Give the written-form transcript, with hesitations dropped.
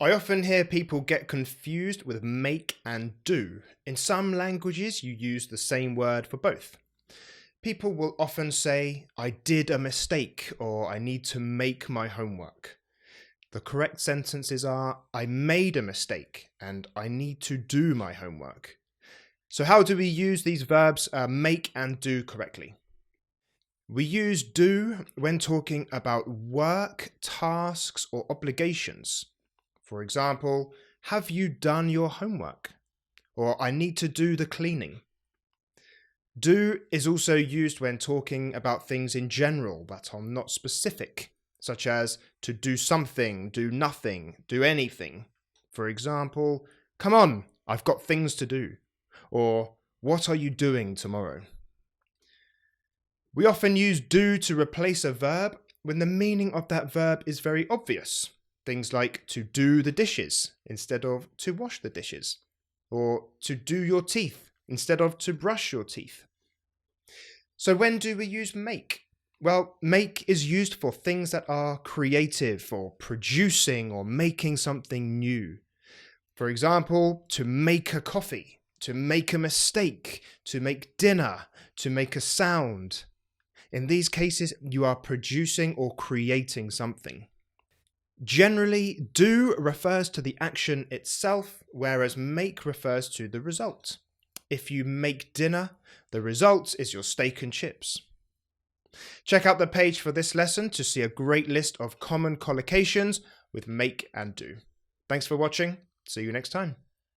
I often hear people get confused with make and do. In some languages, you use the same word for both. People will often say, I did a mistake, or I need to make my homework. The correct sentences are, I made a mistake, and I need to do my homework. So how do we use these verbs make and do correctly? We use do when talking about work, tasks, or obligations. For example, have you done your homework? Or I need to do the cleaning. Do is also used when talking about things in general that are not specific, such as to do something, do nothing, do anything. For example, come on, I've got things to do. Or what are you doing tomorrow? We often use do to replace a verb when the meaning of that verb is very obvious. Things like to do the dishes instead of to wash the dishes, or to do your teeth instead of to brush your teeth. So when do we use make? Well, make is used for things that are creative, for producing or making something new. For example, to make a coffee, to make a mistake, to make dinner, to make a sound. In these cases, you are producing or creating something. Generally, do refers to the action itself, whereas make refers to the result. If you make dinner, the result is your steak and chips. Check out the page for this lesson to see a great list of common collocations with make and do. Thanks for watching. See you next time.